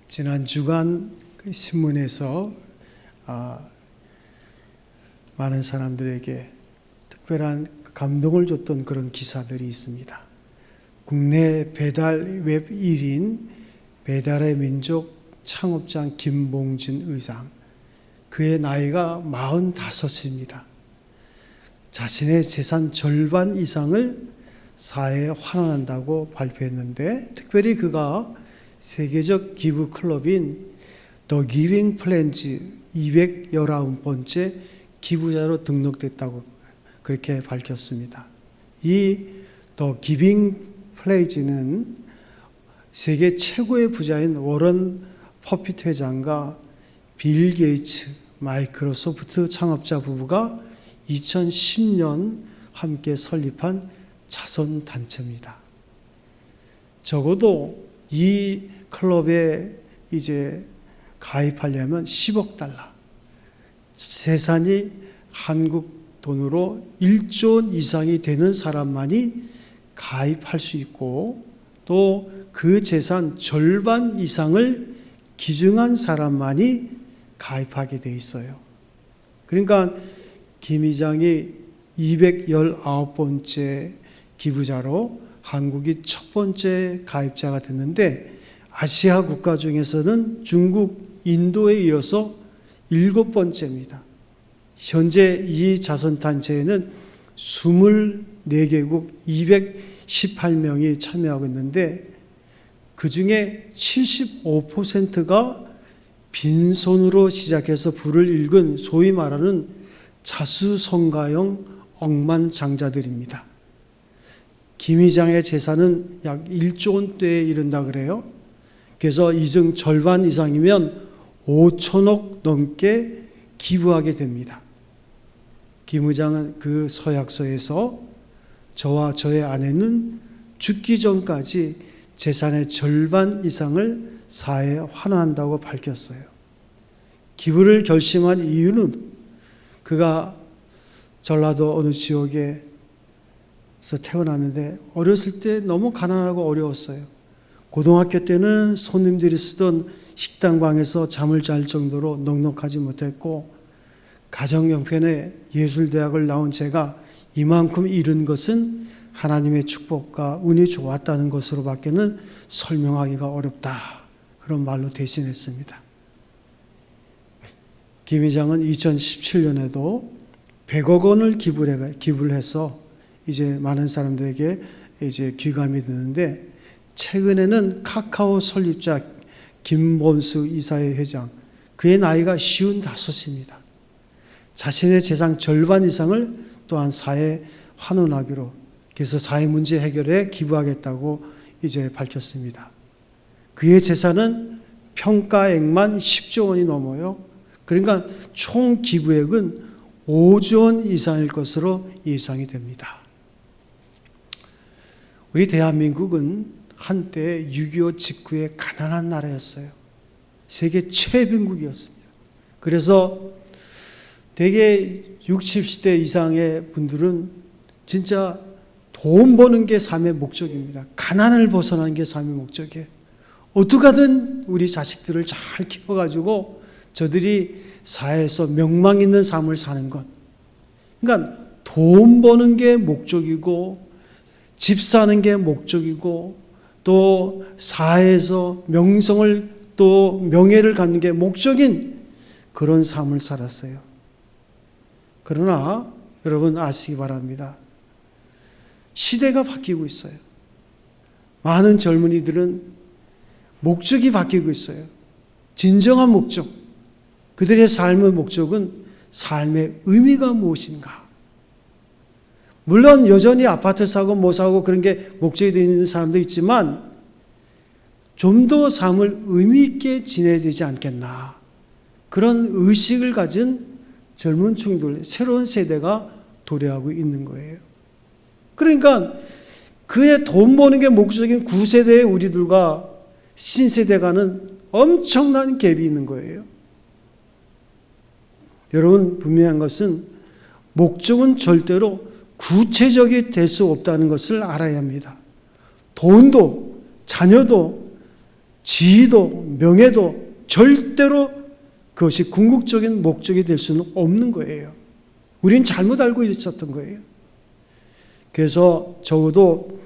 지난 주간 신문에서 많은 사람들에게 특별한 감동을 줬던 그런 기사들이 있습니다. 국내 배달 웹 1인 배달의 민족 창업장 김봉진 의장, 그의 나이가 45입니다. 자신의 재산 절반 이상을 사회에 환원한다고 발표했는데, 특별히 그가 세계적 기부 클럽인 The Giving Pledge 219번째 기부자로 등록됐다고 그렇게 밝혔습니다. 이 The Giving Pledge는 세계 최고의 부자인 워런 버핏 회장과 빌 게이츠 마이크로소프트 창업자 부부가 2010년 함께 설립한 자선 단체입니다. 적어도 이 클럽에 이제 가입하려면 10억 달러, 재산이 한국 돈으로 1조 원 이상이 되는 사람만이 가입할 수 있고, 또 그 재산 절반 이상을 기증한 사람만이 가입하게 돼 있어요. 그러니까 김 의장이 219번째 기부자로 한국이 첫 번째 가입자가 됐는데, 아시아 국가 중에서는 중국, 인도에 이어서 7번째입니다. 현재 이 자선단체에는 24개국 218명이 참여하고 있는데, 그 중에 75%가 빈손으로 시작해서 불을 일군 소위 말하는 자수성가형 억만장자들입니다. 김 의장의 재산은 약 1조 원대에 이른다 그래요. 그래서 이 중 절반 이상이면 5천억 넘게 기부하게 됩니다. 김 의장은 그 서약서에서 저와 저의 아내는 죽기 전까지 재산의 절반 이상을 사회에 환원한다고 밝혔어요. 기부를 결심한 이유는 그가 전라도 어느 지역에서 태어났는데 어렸을 때 너무 가난하고 어려웠어요. 고등학교 때는 손님들이 쓰던 식당방에서 잠을 잘 정도로 넉넉하지 못했고, 가정형편에 예술대학을 나온 제가 이만큼 잃은 것은 하나님의 축복과 운이 좋았다는 것으로밖에는 설명하기가 어렵다, 그런 말로 대신했습니다. 김 회장은 2017년에도 100억 원을 기부를 해서 이제 많은 사람들에게 이제 귀감이 드는데, 최근에는 카카오 설립자 김범수 이사회 회장, 그의 나이가 55입니다. 자신의 재산 절반 이상을 또한 사회에 환원하기로, 그래서 사회 문제 해결에 기부하겠다고 이제 밝혔습니다. 그의 재산은 평가액만 10조 원이 넘어요. 그러니까 총 기부액은 5조 원 이상일 것으로 예상이 됩니다. 우리 대한민국은 한때 6.25 직후에 가난한 나라였어요. 세계 최빈국이었습니다. 그래서 대개 60, 70대 이상의 분들은 진짜 돈 버는 게 삶의 목적입니다. 가난을 벗어나는 게 삶의 목적이에요. 어떻게 하든 우리 자식들을 잘 키워가지고 저들이 사회에서 명망 있는 삶을 사는 것. 그러니까 돈 버는 게 목적이고, 집 사는 게 목적이고, 또 사회에서 명성을 또 명예를 갖는 게 목적인 그런 삶을 살았어요. 그러나 여러분 아시기 바랍니다. 시대가 바뀌고 있어요. 많은 젊은이들은 목적이 바뀌고 있어요. 진정한 목적, 그들의 삶의 목적은 삶의 의미가 무엇인가. 물론 여전히 아파트 사고 뭐 사고 그런 게 목적이 되는 사람도 있지만, 좀 더 삶을 의미 있게 지내야 되지 않겠나, 그런 의식을 가진 젊은 층들, 새로운 세대가 도래하고 있는 거예요. 그러니까 그의 돈 버는 게 목적인 9세대의 우리들과 신세대가는 엄청난 갭이 있는 거예요. 여러분, 분명한 것은 목적은 절대로 구체적이 될 수 없다는 것을 알아야 합니다. 돈도 자녀도 지위도 명예도 절대로 그것이 궁극적인 목적이 될 수는 없는 거예요. 우리는 잘못 알고 있었던 거예요. 그래서 적어도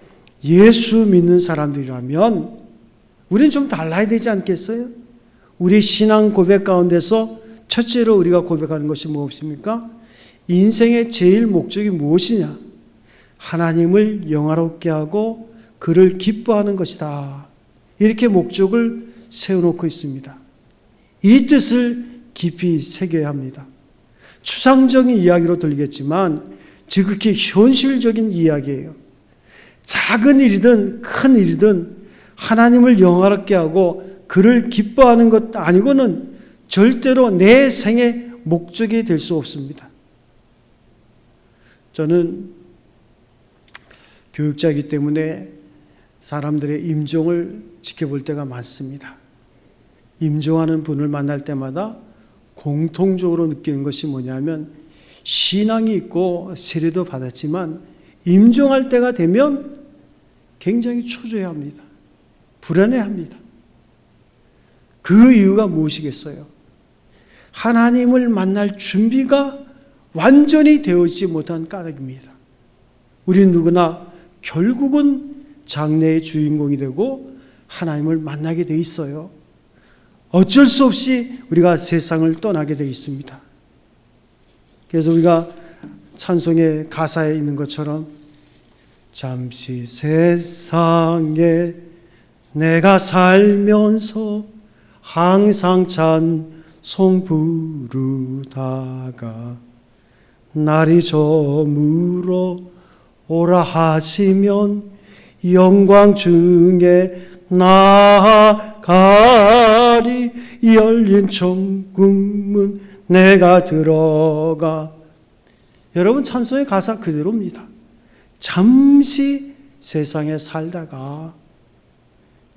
예수 믿는 사람들이라면 우리는 좀 달라야 되지 않겠어요? 우리 신앙 고백 가운데서 첫째로 우리가 고백하는 것이 무엇입니까? 인생의 제일 목적이 무엇이냐? 하나님을 영화롭게 하고 그를 기뻐하는 것이다. 이렇게 목적을 세워놓고 있습니다. 이 뜻을 깊이 새겨야 합니다. 추상적인 이야기로 들리겠지만 지극히 현실적인 이야기예요. 작은 일이든 큰 일이든 하나님을 영화롭게 하고 그를 기뻐하는 것 아니고는 절대로 내 생의 목적이 될 수 없습니다. 저는 교육자이기 때문에 사람들의 임종을 지켜볼 때가 많습니다. 임종하는 분을 만날 때마다 공통적으로 느끼는 것이 뭐냐면 신앙이 있고 세례도 받았지만 임종할 때가 되면 굉장히 초조해합니다. 불안해합니다. 그 이유가 무엇이겠어요? 하나님을 만날 준비가 완전히 되어있지 못한 까닭입니다. 우리는 누구나 결국은 장래의 주인공이 되고 하나님을 만나게 돼 있어요. 어쩔 수 없이 우리가 세상을 떠나게 돼 있습니다. 그래서 우리가 찬송의 가사에 있는 것처럼 잠시 세상에 내가 살면서 항상 찬송 부르다가 날이 저물어 오라 하시면 영광 중에 나아가리 열린 천국문 내가 들어가. 여러분 찬송의 가사 그대로입니다. 잠시 세상에 살다가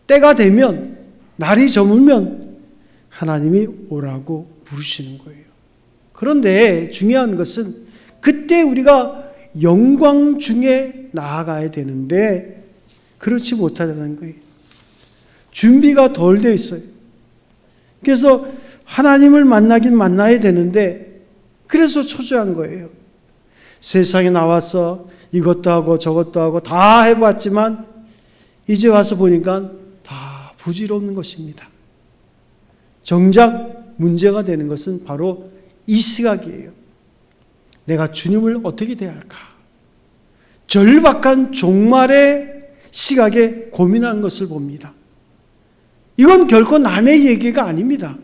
때가 되면 날이 저물면 하나님이 오라고 부르시는 거예요. 그런데 중요한 것은 그때 우리가 영광 중에 나아가야 되는데 그렇지 못하다는 거예요. 준비가 덜 돼 있어요. 그래서 하나님을 만나긴 만나야 되는데 그래서 초조한 거예요. 세상에 나와서 이것도 하고 저것도 하고 다 해봤지만 이제 와서 보니까 다 부질없는 것입니다. 정작 문제가 되는 것은 바로 이 시각이에요. 내가 주님을 어떻게 대할까? 절박한 종말의 시각에 고민하는 것을 봅니다. 이건 결코 남의 얘기가 아닙니다.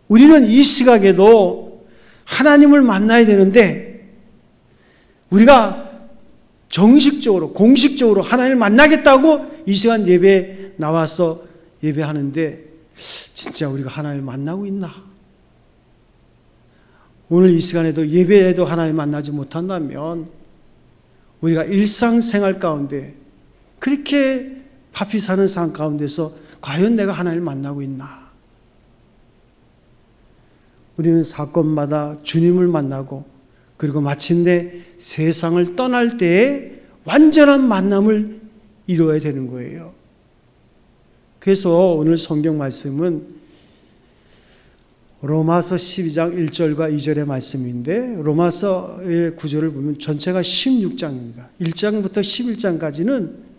우리는 이 시각에도 하나님을 만나야 되는데 우리가 정식적으로 공식적으로 하나님을 만나겠다고 이 시간 예배에 나와서 예배하는데 진짜 우리가 하나님을 만나고 있나? 오늘 이 시간에도 예배에도 하나님 만나지 못한다면 우리가 일상생활 가운데 그렇게 바삐 사는 삶 가운데서 과연 내가 하나님을 만나고 있나? 우리는 사건마다 주님을 만나고 그리고 마침내 세상을 떠날 때에 완전한 만남을 이루어야 되는 거예요. 그래서 오늘 성경 말씀은 로마서 12장 1절과 2절의 말씀인데 로마서의 구절을 보면 전체가 16장입니다. 1장부터 11장까지는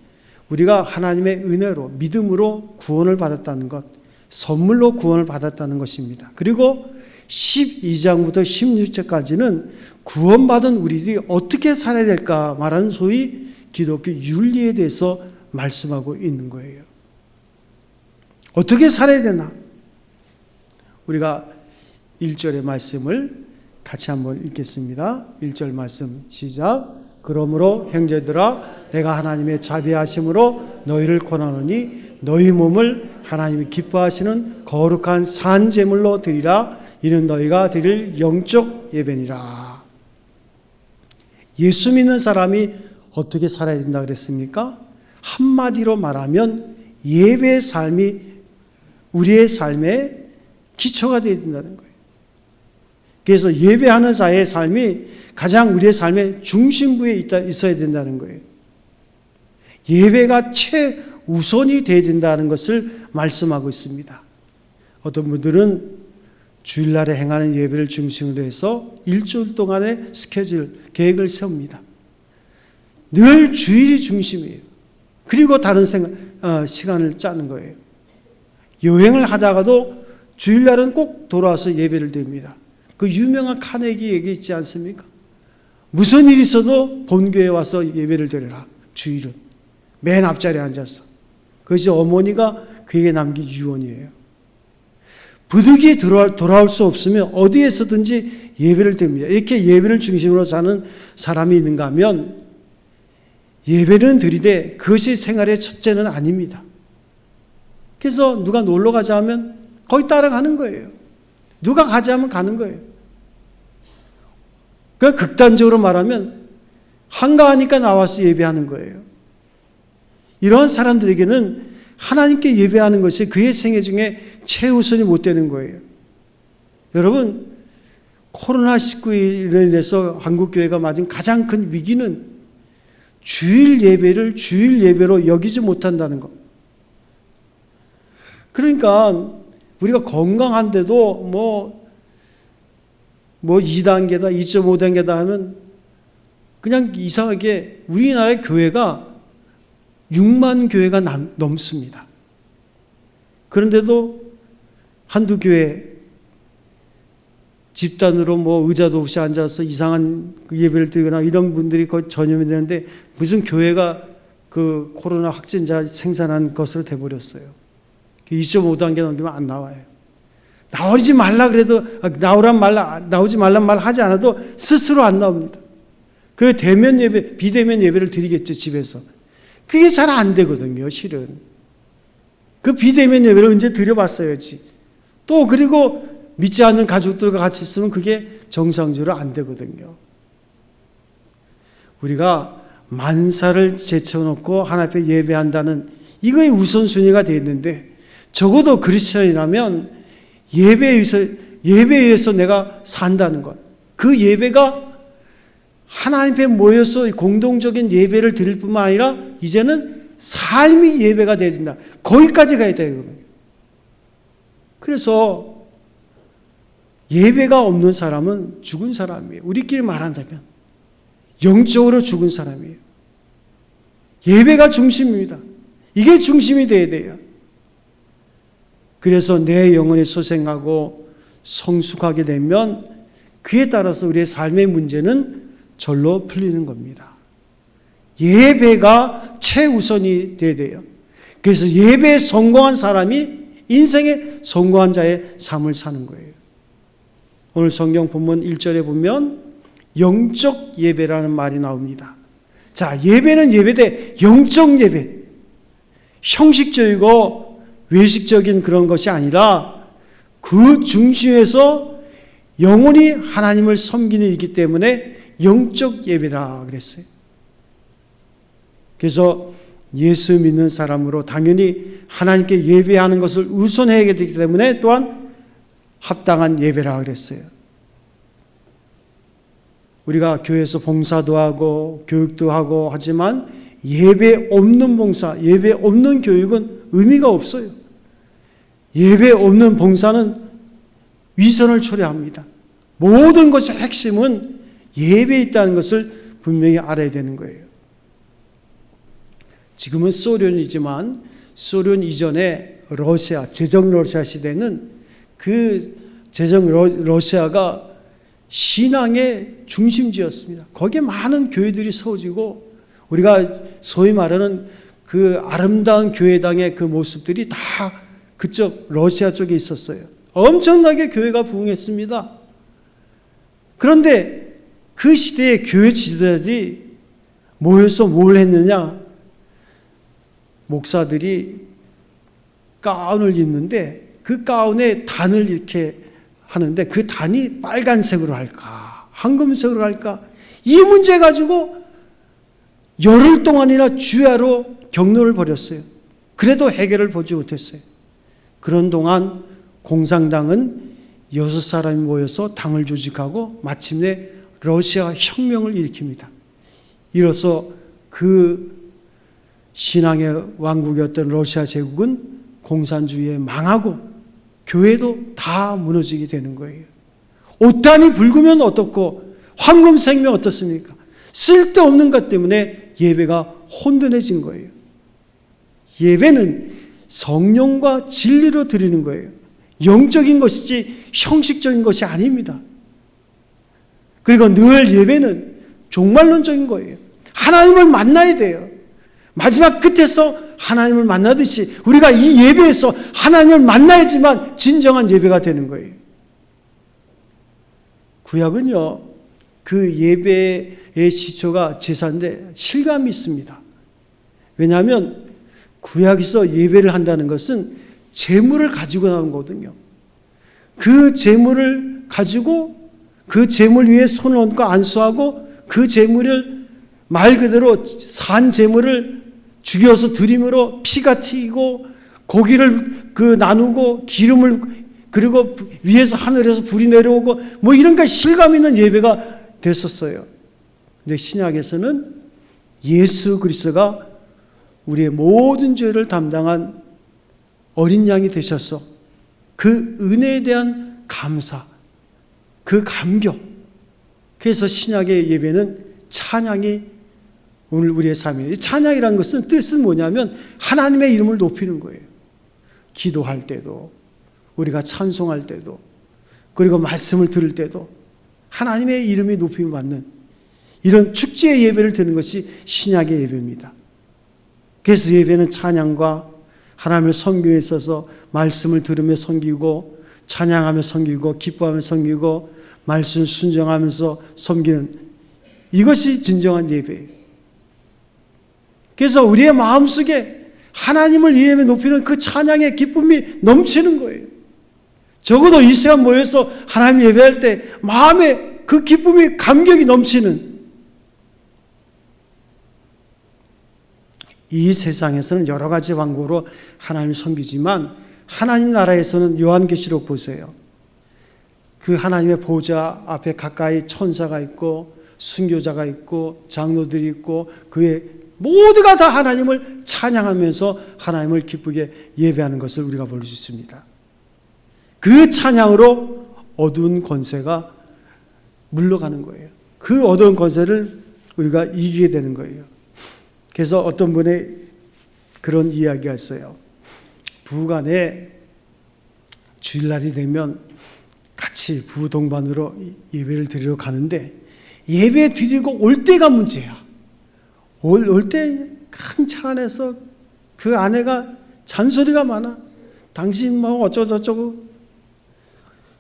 우리가 하나님의 은혜로 믿음으로 구원을 받았다는 것, 선물로 구원을 받았다는 것입니다. 그리고 12장부터 16절까지는 구원받은 우리들이 어떻게 살아야 될까 말하는 소위 기독교 윤리에 대해서 말씀하고 있는 거예요. 어떻게 살아야 되나? 우리가 1절의 말씀을 같이 한번 읽겠습니다. 1절 말씀 시작. 그러므로 형제들아 내가 하나님의 자비하심으로 너희를 권하노니 너희 몸을 하나님이 기뻐하시는 거룩한 산 제물로 드리라. 이는 너희가 드릴 영적 예배니라. 예수 믿는 사람이 어떻게 살아야 된다 그랬습니까? 한마디로 말하면 예배의 삶이 우리의 삶의 기초가 되어야 된다는 거예요. 그래서 예배하는 자의 삶이 가장 우리의 삶의 중심부에 있어야 된다는 거예요. 예배가 최우선이 되어야 된다는 것을 말씀하고 있습니다. 어떤 분들은 주일날에 행하는 예배를 중심으로 해서 일주일 동안의 스케줄, 계획을 세웁니다. 늘 주일이 중심이에요. 그리고 다른 시간을 짜는 거예요. 여행을 하다가도 주일날은 꼭 돌아와서 예배를 드립니다. 그 유명한 카네기 얘기 있지 않습니까? 무슨 일이 있어도 본교회에 와서 예배를 드려라. 주일은. 맨 앞자리에 앉아서. 그것이 어머니가 그에게 남긴 유언이에요. 부득이 돌아올 수 없으면 어디에서든지 예배를 드립니다. 이렇게 예배를 중심으로 사는 사람이 있는가 하면 예배는 드리되 그것이 생활의 첫째는 아닙니다. 그래서 누가 놀러 가자 하면 거기 따라가는 거예요. 누가 가자 하면 가는 거예요. 그러니까 극단적으로 말하면 한가하니까 나와서 예배하는 거예요. 이러한 사람들에게는 하나님께 예배하는 것이 그의 생애 중에 최우선이 못 되는 거예요. 여러분, 코로나19로 인해서 한국교회가 맞은 가장 큰 위기는 주일 예배를 주일 예배로 여기지 못한다는 것. 그러니까 우리가 건강한데도 뭐 2단계다 2.5단계다 하면 그냥 이상하게 우리나라의 교회가 6만 교회가 넘습니다. 그런데도 한두 교회 집단으로 뭐 의자도 없이 앉아서 이상한 예배를 드리거나 이런 분들이 거의 전염이 되는데 무슨 교회가 그 코로나 확진자 생산한 것으로 돼버렸어요. 2.5단계 넘기면 안 나와요. 나오지 말라 그래도 나오지 말란 말 하지 않아도 스스로 안 나옵니다. 그 대면 예배, 비대면 예배를 드리겠죠, 집에서. 그게 잘 안 되거든요, 실은. 그 비대면 예배를 언제 드려봤어야지. 또 그리고 믿지 않는 가족들과 같이 있으면 그게 정상적으로 안 되거든요. 우리가 만사를 제쳐놓고 하나님 앞에 예배한다는 이거의 우선순위가 되어 있는데 적어도 그리스도인이라면 예배에 의해서 내가 산다는 것. 그 예배가 하나님 앞에 모여서 공동적인 예배를 드릴 뿐만 아니라 이제는 삶이 예배가 되어야 된다. 거기까지 가야 돼요. 그래서 예배가 없는 사람은 죽은 사람이에요. 우리끼리 말한다면 영적으로 죽은 사람이에요. 예배가 중심입니다. 이게 중심이 되어야 돼요. 그래서 내 영혼이 소생하고 성숙하게 되면 그에 따라서 우리의 삶의 문제는 절로 풀리는 겁니다. 예배가 최우선이 되어야 돼요. 그래서 예배에 성공한 사람이 인생의 성공한 자의 삶을 사는 거예요. 오늘 성경 본문 1절에 보면 영적 예배라는 말이 나옵니다. 자, 예배는 예배되 영적 예배. 형식적이고 외식적인 그런 것이 아니라 그 중심에서 영혼이 하나님을 섬기는 일이기 때문에 영적 예배라 그랬어요. 그래서 예수 믿는 사람으로 당연히 하나님께 예배하는 것을 우선해야 되기 때문에 또한 합당한 예배라 그랬어요. 우리가 교회에서 봉사도 하고 교육도 하고 하지만 예배 없는 봉사, 예배 없는 교육은 의미가 없어요. 예배 없는 봉사는 위선을 초래합니다. 모든 것의 핵심은 예배에 있다는 것을 분명히 알아야 되는 거예요. 지금은 소련이지만 소련 이전에 러시아, 제정 러시아 시대는 그 제정 러시아가 신앙의 중심지였습니다. 거기에 많은 교회들이 세워지고 우리가 소위 말하는 그 아름다운 교회당의 그 모습들이 다 그쪽 러시아 쪽에 있었어요. 엄청나게 교회가 부흥했습니다. 그런데 그 시대의 교회 지도자들이 모여서 뭘 했느냐? 목사들이 가운을 입는데 그 가운에 단을 이렇게 하는데 그 단이 빨간색으로 할까? 황금색으로 할까? 이 문제 가지고 열흘 동안이나 주야로 경로를 벌였어요. 그래도 해결을 보지 못했어요. 그런 동안 공산당은 6사람이 모여서 당을 조직하고 마침내 러시아 혁명을 일으킵니다. 이로써 그 신앙의 왕국이었던 러시아 제국은 공산주의에 망하고 교회도 다 무너지게 되는 거예요. 옷단이 붉으면 어떻고 황금생명 어떻습니까? 쓸데없는 것 때문에 예배가 혼돈해진 거예요. 예배는 성령과 진리로 드리는 거예요. 영적인 것이지 형식적인 것이 아닙니다. 그리고 늘 예배는 종말론적인 거예요. 하나님을 만나야 돼요. 마지막 끝에서 하나님을 만나듯이 우리가 이 예배에서 하나님을 만나야지만 진정한 예배가 되는 거예요. 구약은요, 그 예배의 시초가 제사인데 실감이 있습니다. 왜냐하면 구약에서 예배를 한다는 것은 제물을 가지고 나온 거거든요. 그 제물을 가지고 그 제물 위에 손을 얹고 안수하고 그 제물을 말 그대로 산 제물을 죽여서 드림으로 피가 튀고 고기를 나누고 기름을 그리고 위에서 하늘에서 불이 내려오고 뭐 이런 게 실감 있는 예배가 됐었어요. 근데 신약에서는 예수 그리스도가 우리의 모든 죄를 담당한 어린 양이 되셔서 그 은혜에 대한 감사, 그 감격. 그래서 신약의 예배는 찬양이 오늘 우리의 삶이에요. 찬양이라는 것은 뜻은 뭐냐면 하나님의 이름을 높이는 거예요. 기도할 때도 우리가 찬송할 때도 그리고 말씀을 들을 때도 하나님의 이름이 높임을 받는 이런 축제의 예배를 드리는 것이 신약의 예배입니다. 그래서 예배는 찬양과 하나님을 섬기에 있어서 말씀을 들으며 섬기고 찬양하며 섬기고 기뻐하며 섬기고 말씀 순종하면서 섬기는 이것이 진정한 예배예요. 그래서 우리의 마음속에 하나님을 예배 높이는 그 찬양의 기쁨이 넘치는 거예요. 적어도 이 시간 모여서 하나님 예배할 때 마음에 그 기쁨이 감격이 넘치는 이 세상에서는 여러 가지 방법으로 하나님을 섬기지만 하나님 나라에서는 요한계시록 보세요. 그 하나님의 보좌 앞에 가까이 천사가 있고 순교자가 있고 장로들이 있고 그의 모두가 다 하나님을 찬양하면서 하나님을 기쁘게 예배하는 것을 우리가 볼 수 있습니다. 그 찬양으로 어두운 권세가 물러가는 거예요. 그 어두운 권세를 우리가 이기게 되는 거예요. 그래서 어떤 분의 그런 이야기가 있어요. 부부간에 주일날이 되면 같이 부부 동반으로 예배를 드리러 가는데 예배 드리고 올 때가 문제야. 올 때 큰 차 안에서 그 아내가 잔소리가 많아. 당신 뭐 어쩌고저쩌고.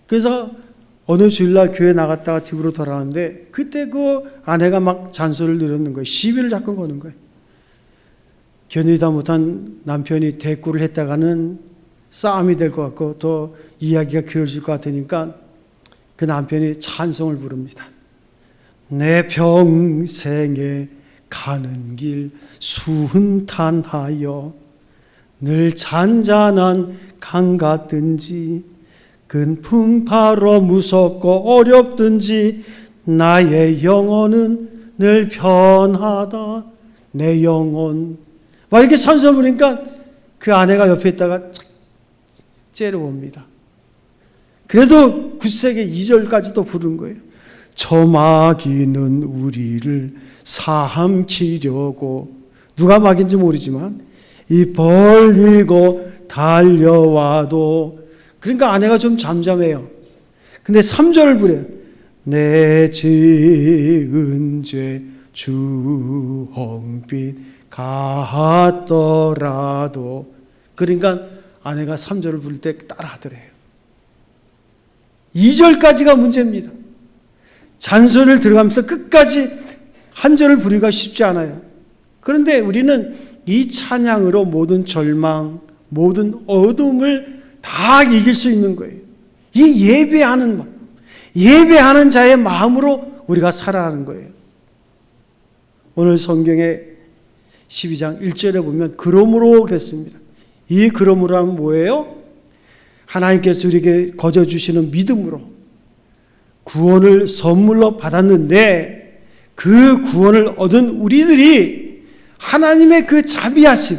그래서 어느 주일날 교회 나갔다가 집으로 돌아왔는데 그때 그 아내가 막 잔소리를 늘었는 거예요. 시비를 자꾸 거는 거예요. 견디다 못한 남편이 대꾸를 했다가는 싸움이 될 것 같고 또 이야기가 길어질 것 같으니까 그 남편이 찬송을 부릅니다. 내 평생에 가는 길 순탄하여 늘 잔잔한 강 같든지 큰 풍파로 무섭고 어렵든지 나의 영혼은 늘 편하다. 내 영혼 막 이렇게 찬송 부르니까 그 아내가 옆에 있다가 째려봅니다. 그래도 굳세게 2절까지도 부른 거예요. 저 마귀는 우리를 삼키려고 누가 마귀인지 모르지만 이 벌리고 달려와도 그러니까 아내가 좀 잠잠해요. 근데 3절을 부려요. 내 지은 죄 주홍빛 같더라도 그러니까 아내가 3절을 부를 때 따라하더래요. 2절까지가 문제입니다. 잔소리를 들어가면서 끝까지 한 절을 부르기가 쉽지 않아요. 그런데 우리는 이 찬양으로 모든 절망, 모든 어둠을 다 이길 수 있는 거예요. 이 예배하는 마음, 예배하는 자의 마음으로 우리가 살아가는 거예요. 오늘 성경의 12장 1절에 보면 그러므로 그랬습니다. 이 그러므로 하면 뭐예요? 하나님께서 우리에게 거저 주시는 믿음으로 구원을 선물로 받았는데 그 구원을 얻은 우리들이 하나님의 그 자비하심,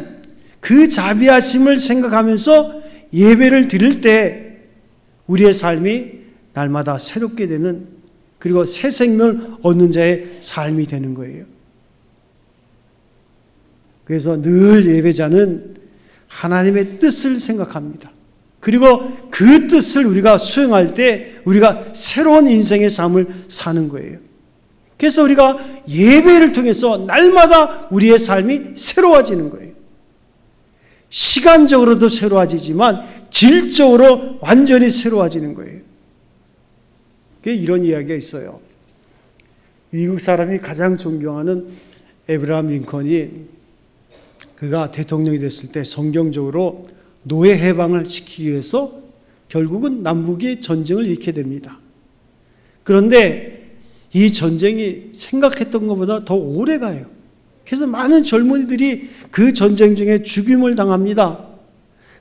그 자비하심을 생각하면서 예배를 드릴 때 우리의 삶이 날마다 새롭게 되는, 그리고 새 생명을 얻는 자의 삶이 되는 거예요. 그래서 늘 예배자는 하나님의 뜻을 생각합니다. 그리고 그 뜻을 우리가 수행할 때 우리가 새로운 인생의 삶을 사는 거예요. 그래서 우리가 예배를 통해서 날마다 우리의 삶이 새로워지는 거예요. 시간적으로도 새로워지지만 질적으로 완전히 새로워지는 거예요. 이런 이야기가 있어요. 미국 사람이 가장 존경하는 에브라함 링컨이, 그가 대통령이 됐을 때 성경적으로 노예 해방을 시키기 위해서 결국은 남북이 전쟁을 일으키게 됩니다. 그런데 이 전쟁이 생각했던 것보다 더 오래 가요. 그래서 많은 젊은이들이 그 전쟁 중에 죽임을 당합니다.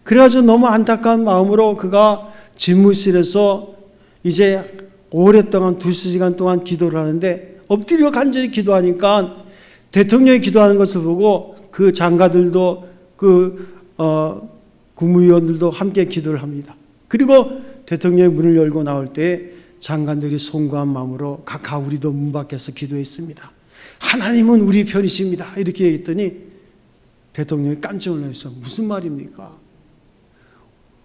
그래가지고 너무 안타까운 마음으로 그가 집무실에서 이제 오랫동안 2시간 동안 기도를 하는데, 엎드려 간절히 기도하니까 대통령이 기도하는 것을 보고 그 장가들도 국무위원들도 함께 기도를 합니다. 그리고 대통령이 문을 열고 나올 때 장관들이 송구한 마음으로 각하 우리도 문 밖에서 기도했습니다. 하나님은 우리 편이십니다. 이렇게 얘기했더니 대통령이 깜짝 놀라서 무슨 말입니까?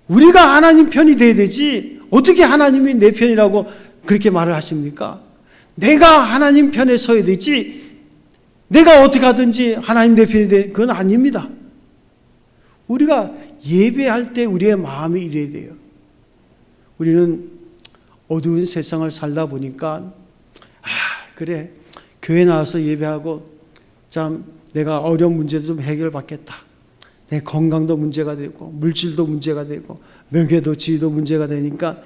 우리가 하나님 편이 돼야 되지 어떻게 하나님이 내 편이라고 그렇게 말을 하십니까? 내가 하나님 편에 서야 되지 내가 어떻게 하든지 하나님 내 편이 돼, 그건 아닙니다. 우리가 예배할 때 우리의 마음이 이래야 돼요. 우리는 어두운 세상을 살다 보니까 그래 교회 나와서 예배하고 참 내가 어려운 문제도 좀 해결받겠다. 내 건강도 문제가 되고 물질도 문제가 되고 명예도 지위도 문제가 되니까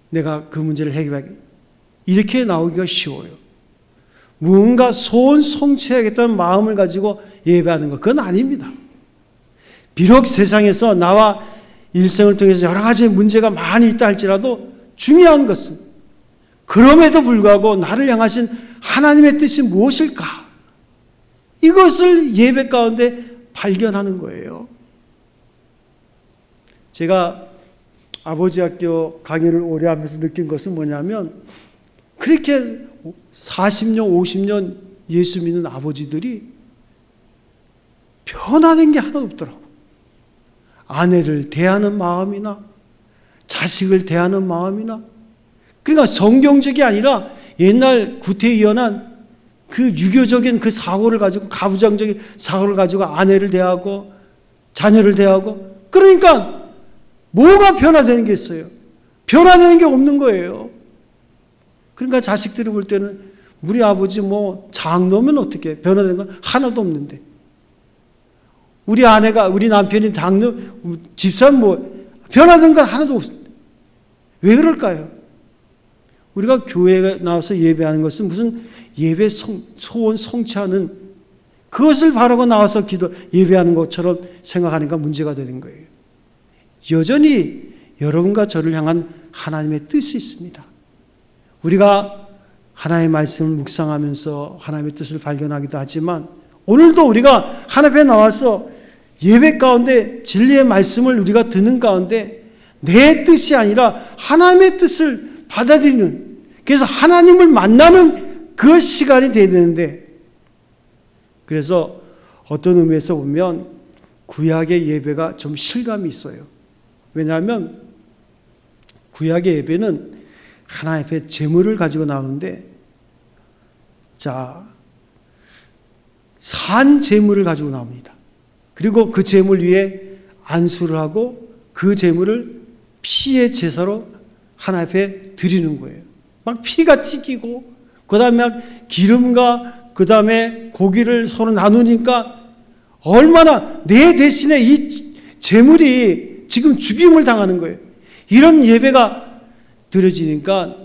내가 그 문제를 해결하겠다. 이렇게 나오기가 쉬워요. 무언가 소원 성취하겠다는 마음을 가지고 예배하는 것, 그건 아닙니다. 비록 세상에서 나와 일생을 통해서 여러 가지 문제가 많이 있다 할지라도 중요한 것은 그럼에도 불구하고 나를 향하신 하나님의 뜻이 무엇일까? 이것을 예배 가운데 발견하는 거예요. 제가 아버지 학교 강의를 오래 하면서 느낀 것은 뭐냐면, 그렇게 40년, 50년 예수 믿는 아버지들이 변화된 게 하나도 없더라고. 아내를 대하는 마음이나 자식을 대하는 마음이나, 그러니까 성경적이 아니라 옛날 구태의연한 그 유교적인 그 사고를 가지고, 가부장적인 사고를 가지고 아내를 대하고 자녀를 대하고, 그러니까 뭐가 변화되는 게 있어요? 변화되는 게 없는 거예요. 그러니까 자식들이 볼 때는 우리 아버지 뭐 장로면 어떻게 변화된 건 하나도 없는데, 우리 아내가, 우리 남편이 장로, 집사는 뭐 변화된 건 하나도 없습니다. 왜 그럴까요? 우리가 교회에 나와서 예배하는 것은 무슨 예배 소원 성취하는 그것을 바라고 나와서 예배하는 것처럼 생각하니까 문제가 되는 거예요. 여전히 여러분과 저를 향한 하나님의 뜻이 있습니다. 우리가 하나님의 말씀을 묵상하면서 하나님의 뜻을 발견하기도 하지만, 오늘도 우리가 하나님 앞에 나와서 예배 가운데 진리의 말씀을 우리가 듣는 가운데 내 뜻이 아니라 하나님의 뜻을 받아들이는, 그래서 하나님을 만나는 그 시간이 되어야 되는데, 그래서 어떤 의미에서 보면 구약의 예배가 좀 실감이 있어요. 왜냐하면 구약의 예배는 하나님 앞에 제물을 가지고 나오는데, 산 제물을 가지고 나옵니다. 그리고 그 제물 위에 안수를 하고 그 제물을 피의 제사로 하나님 앞에 드리는 거예요. 막 피가 튀기고, 그 다음에 기름과 그 다음에 고기를 서로 나누니까 얼마나 내 대신에 이 제물이 지금 죽임을 당하는 거예요. 이런 예배가 드려지니까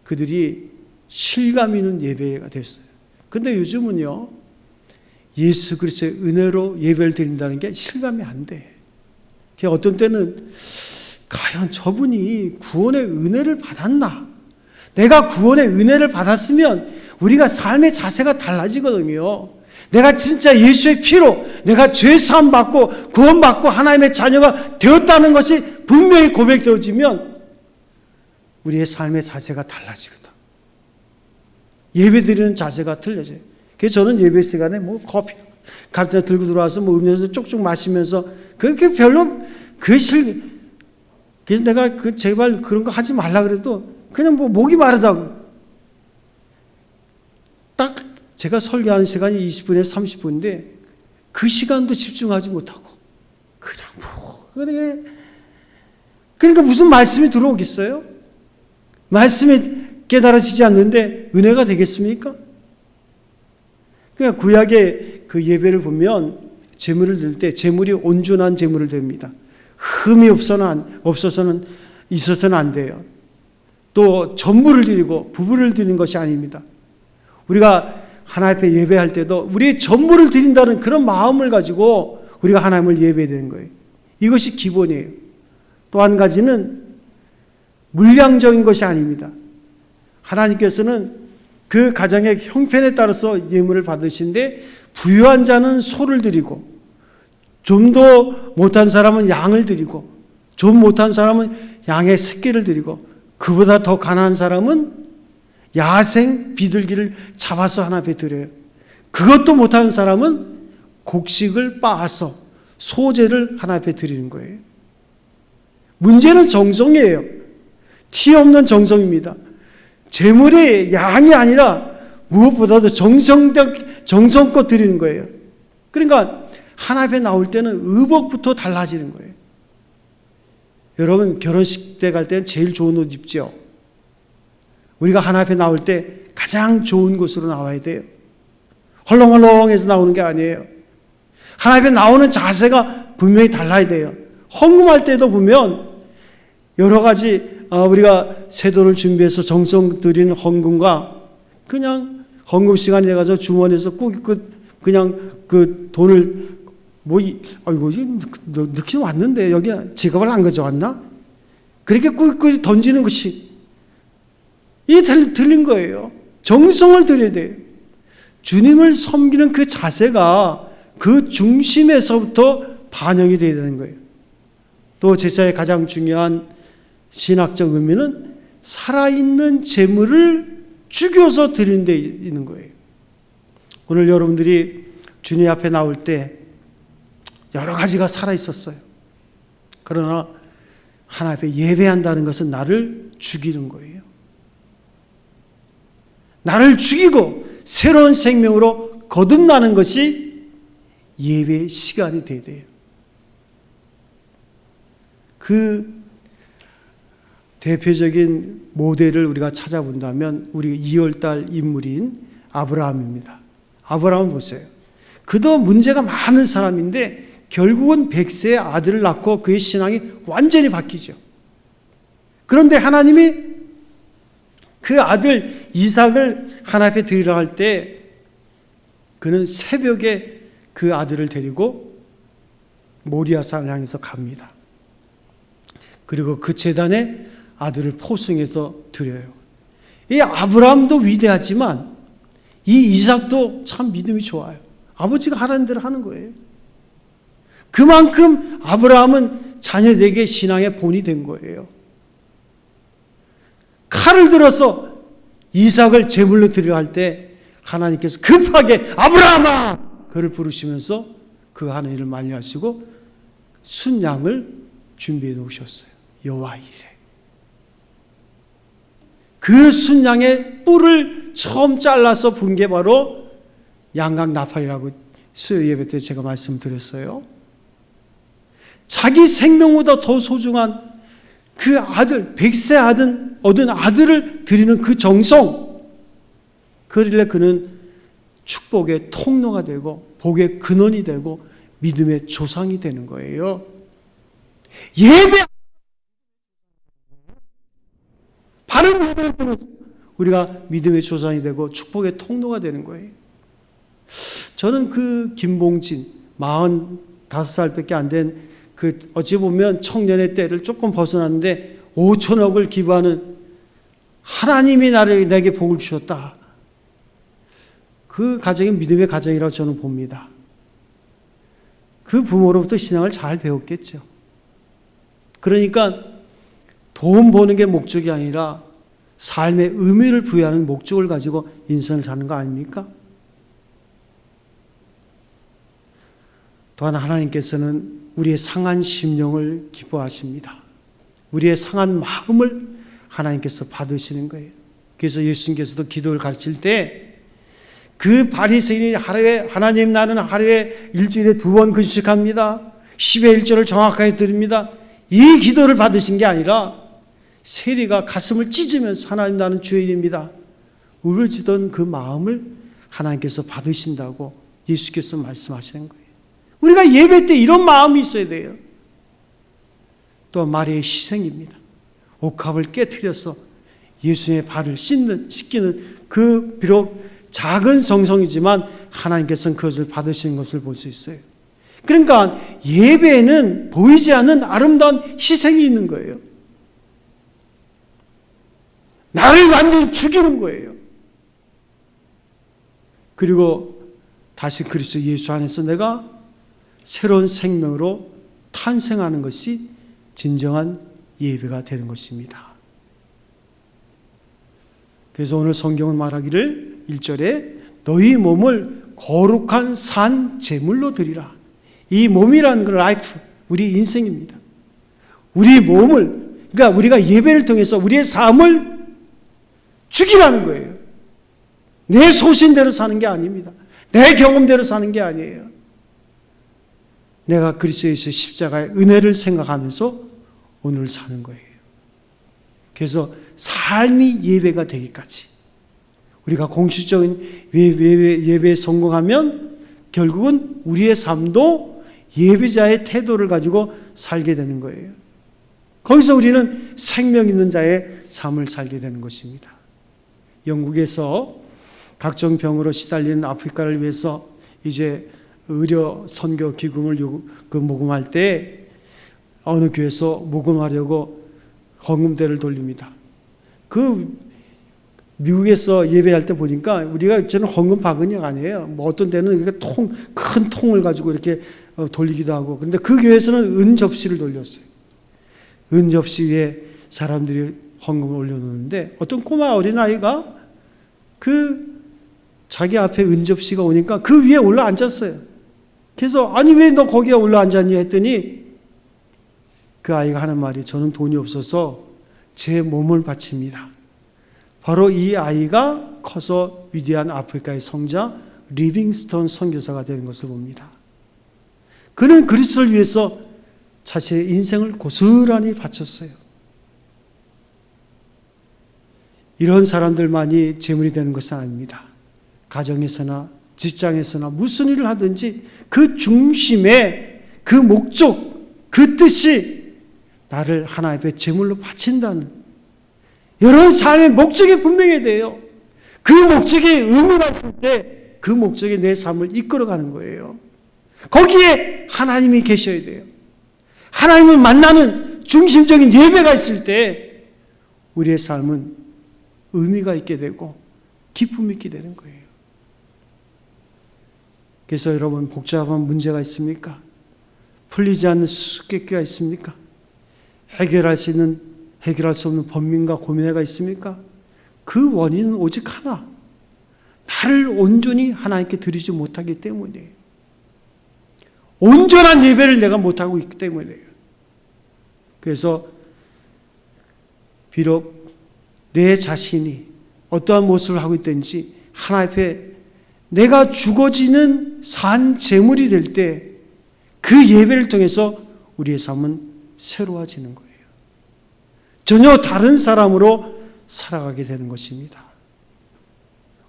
그들이 실감 있는 예배가 됐어요. 근데 요즘은요, 예수 그리스도의 은혜로 예배를 드린다는 게 실감이 안 돼. 어떤 때는 과연 저분이 구원의 은혜를 받았나? 내가 구원의 은혜를 받았으면 우리가 삶의 자세가 달라지거든요. 내가 진짜 예수의 피로 내가 죄 사함 받고 구원 받고 하나님의 자녀가 되었다는 것이 분명히 고백되어지면 우리의 삶의 자세가 달라지거든. 예배드리는 자세가 틀려져요. 그래서 저는 예배 시간에 뭐 커피 갑자기 들고 들어와서 뭐 음료수 쪽쪽 마시면서 그게 별로 그래서 내가 제발 그런 거 하지 말라 그래도 그냥 뭐 목이 마르다고. 딱 제가 설교하는 시간이 20분에서 30분인데 그 시간도 집중하지 못하고 그냥 뭐 그러니까 무슨 말씀이 들어오겠어요? 말씀이 깨달아지지 않는데 은혜가 되겠습니까? 그러니까 구약의 그 예배를 보면 제물을 드릴 때 제물이 온전한 제물을 드립니다. 흠이 없어서는 있어서는 안 돼요. 또 전부를 드리고 부부를 드리는 것이 아닙니다. 우리가 하나님 앞에 예배할 때도 우리의 전부를 드린다는 그런 마음을 가지고 우리가 하나님을 예배되는 거예요. 이것이 기본이에요. 또 한 가지는 물량적인 것이 아닙니다. 하나님께서는 그 가정의 형편에 따라서 예물을 받으신데 부유한 자는 소를 드리고 좀 더 못한 사람은 양을 드리고 좀 못한 사람은 양의 새끼를 드리고 그보다 더 가난한 사람은 야생 비둘기를 잡아서 하나 앞에 드려요. 그것도 못하는 사람은 곡식을 빻아서 소제를 하나 앞에 드리는 거예요. 문제는 정성이에요. 티 없는 정성입니다. 재물이 양이 아니라 무엇보다도 정성껏 드리는 거예요. 그러니까 하나님 앞에 나올 때는 의복부터 달라지는 거예요. 여러분 결혼식 때 갈 때는 제일 좋은 옷 입죠. 우리가 하나님 앞에 나올 때 가장 좋은 곳으로 나와야 돼요. 헐렁헐렁해서 나오는 게 아니에요. 하나님 앞에 나오는 자세가 분명히 달라야 돼요. 헌금할 때도 보면 여러 가지 우리가 세돈을 준비해서 정성 드리는 헌금과 그냥 헌금 시간이 돼가지고 주머니에서 그냥 그 돈을 아이고 늦게 왔는데 여기 지갑을 안 가져왔나? 그렇게 꾹꾹 던지는 것이 이게 틀린 거예요. 정성을 드려야 돼요. 주님을 섬기는 그 자세가 그 중심에서부터 반영이 되어야 되는 거예요. 또 제사의 가장 중요한 신학적 의미는 살아있는 재물을 죽여서 드리는 데 있는 거예요. 오늘 여러분들이 주님 앞에 나올 때 여러 가지가 살아있었어요. 그러나 하나님 앞에 예배한다는 것은 나를 죽이는 거예요. 나를 죽이고 새로운 생명으로 거듭나는 것이 예배의 시간이 돼야 돼요. 그 대표적인 모델을 우리가 찾아본다면 우리 2월달 인물인 아브라함입니다. 아브라함 보세요. 그도 문제가 많은 사람인데 결국은 100세의 아들을 낳고 그의 신앙이 완전히 바뀌죠. 그런데 하나님이 그 아들 이삭을 하나님 앞에 드리려 할 때 그는 새벽에 그 아들을 데리고 모리아산을 향해서 갑니다. 그리고 그 제단에 아들을 포승해서 드려요. 이 아브라함도 위대하지만 이 이삭도 참 믿음이 좋아요. 아버지가 하라는 대로 하는 거예요. 그만큼 아브라함은 자녀에게 신앙의 본이 된 거예요. 칼을 들어서 이삭을 제물로 드리려 할 때 하나님께서 급하게 아브라함아! 그를 부르시면서 그 하나님을 만류하시고 순양을 준비해 놓으셨어요. 여호와 이레. 그 순양의 뿔을 처음 잘라서 분 게 바로 양각 나팔이라고 수요 예배 때 제가 말씀드렸어요. 자기 생명보다 더 소중한 그 아들, 100세 아들, 얻은 아들을 드리는 그 정성, 그러길래 그는 축복의 통로가 되고 복의 근원이 되고 믿음의 조상이 되는 거예요. 예배 바른 예배를 통해서 우리가 믿음의 조상이 되고 축복의 통로가 되는 거예요. 저는 그 김봉진 45살밖에 안 된 그 어찌 보면 청년의 때를 조금 벗어났는데 5천억을 기부하는 하나님이 내게 복을 주셨다. 그 가정이 믿음의 가정이라고 저는 봅니다. 그 부모로부터 신앙을 잘 배웠겠죠. 그러니까 돈 버는 게 목적이 아니라 삶의 의미를 부여하는 목적을 가지고 인생을 사는 거 아닙니까? 또한 하나님께서는 우리의 상한 심령을 기뻐하십니다. 우리의 상한 마음을 하나님께서 받으시는 거예요. 그래서 예수님께서도 기도를 가르칠 때 그 바리새인이 하나님 나는 하루에 일주일에 2번 금식합니다. 10의 1조를 정확하게 드립니다. 이 기도를 받으신 게 아니라 세리가 가슴을 찢으면서 하나님 나는 죄인입니다. 울부짖던 그 마음을 하나님께서 받으신다고 예수께서 말씀하시는 거예요. 우리가 예배 때 이런 마음이 있어야 돼요. 또 마리아의 희생입니다. 옥합을 깨트려서 예수님의 발을 씻기는 그 비록 작은 성성이지만 하나님께서는 그것을 받으시는 것을 볼 수 있어요. 그러니까 예배에는 보이지 않는 아름다운 희생이 있는 거예요. 나를 완전히 죽이는 거예요. 그리고 다시 그리스도 예수 안에서 내가 새로운 생명으로 탄생하는 것이 진정한 예배가 되는 것입니다. 그래서 오늘 성경은 말하기를 1절에 너희 몸을 거룩한 산 제물로 드리라. 이 몸이라는 건 라이프, 우리 인생입니다. 우리 몸을, 그러니까 우리가 예배를 통해서 우리의 삶을 죽이라는 거예요. 내 소신대로 사는 게 아닙니다. 내 경험대로 사는 게 아니에요. 내가 그리스도의 십자가의 은혜를 생각하면서 오늘 사는 거예요. 그래서 삶이 예배가 되기까지 우리가 공식적인 예배에 성공하면 결국은 우리의 삶도 예배자의 태도를 가지고 살게 되는 거예요. 거기서 우리는 생명 있는 자의 삶을 살게 되는 것입니다. 영국에서 각종 병으로 시달리는 아프리카를 위해서 이제 의료 선교 기금을 모금할 때 어느 교회에서 모금하려고 헌금대를 돌립니다. 그 미국에서 예배할 때 보니까 우리가 저는 헌금 바구니가 아니에요. 뭐 어떤 데는 이렇게 큰 통을 가지고 이렇게 돌리기도 하고. 근데 그 교회에서는 은 접시를 돌렸어요. 은 접시 위에 사람들이 헌금을 올려놓는데 어떤 꼬마 어린아이가 그 자기 앞에 은 접시가 오니까 그 위에 올라 앉았어요. 그래서 아니 왜 너 거기에 올라 앉았니 했더니 그 아이가 하는 말이 저는 돈이 없어서 제 몸을 바칩니다. 바로 이 아이가 커서 위대한 아프리카의 성자 리빙스턴 선교사가 되는 것을 봅니다. 그는 그리스도를 위해서 자신의 인생을 고스란히 바쳤어요. 이런 사람들만이 재물이 되는 것은 아닙니다. 가정에서나 직장에서나 무슨 일을 하든지 그 중심에 그 목적, 그 뜻이 나를 하나님 앞에 제물로 바친다는 여러분 삶의 목적이 분명해야 돼요. 그 목적이 의미가 있을 때 그 목적이 내 삶을 이끌어가는 거예요. 거기에 하나님이 계셔야 돼요. 하나님을 만나는 중심적인 예배가 있을 때 우리의 삶은 의미가 있게 되고 기쁨이 있게 되는 거예요. 그래서 여러분 복잡한 문제가 있습니까? 풀리지 않는 수수께끼가 있습니까? 해결할 수 없는 번민과 고민해가 있습니까? 그 원인은 오직 하나. 나를 온전히 하나님께 드리지 못하기 때문이에요. 온전한 예배를 내가 못하고 있기 때문이에요. 그래서 비록 내 자신이 어떠한 모습을 하고 있든지 하나님 앞에 내가 죽어지는 산 제물이 될 때 그 예배를 통해서 우리의 삶은 새로워지는 거예요. 전혀 다른 사람으로 살아가게 되는 것입니다.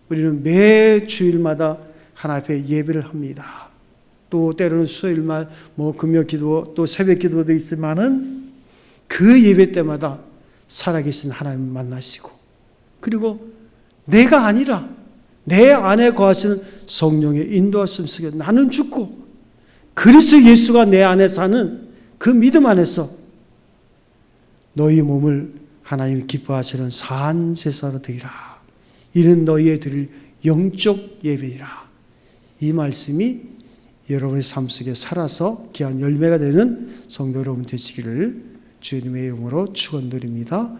우리는 매 주일마다 하나님 앞에 예배를 합니다. 또 때로는 수요일만 금요 기도 또 새벽 기도도 있지만은 그 예배 때마다 살아계신 하나님을 만나시고 그리고 내가 아니라 내 안에 거하시는 성령의 인도하심 속에 나는 죽고 그리스도 예수가 내 안에 사는 그 믿음 안에서 너희 몸을 하나님 기뻐하시는 산 제사로 드리라. 이는 너희의 드릴 영적 예배이라. 이 말씀이 여러분의 삶 속에 살아서 귀한 열매가 되는 성도 여러분 되시기를 주님의 이름으로 축원드립니다.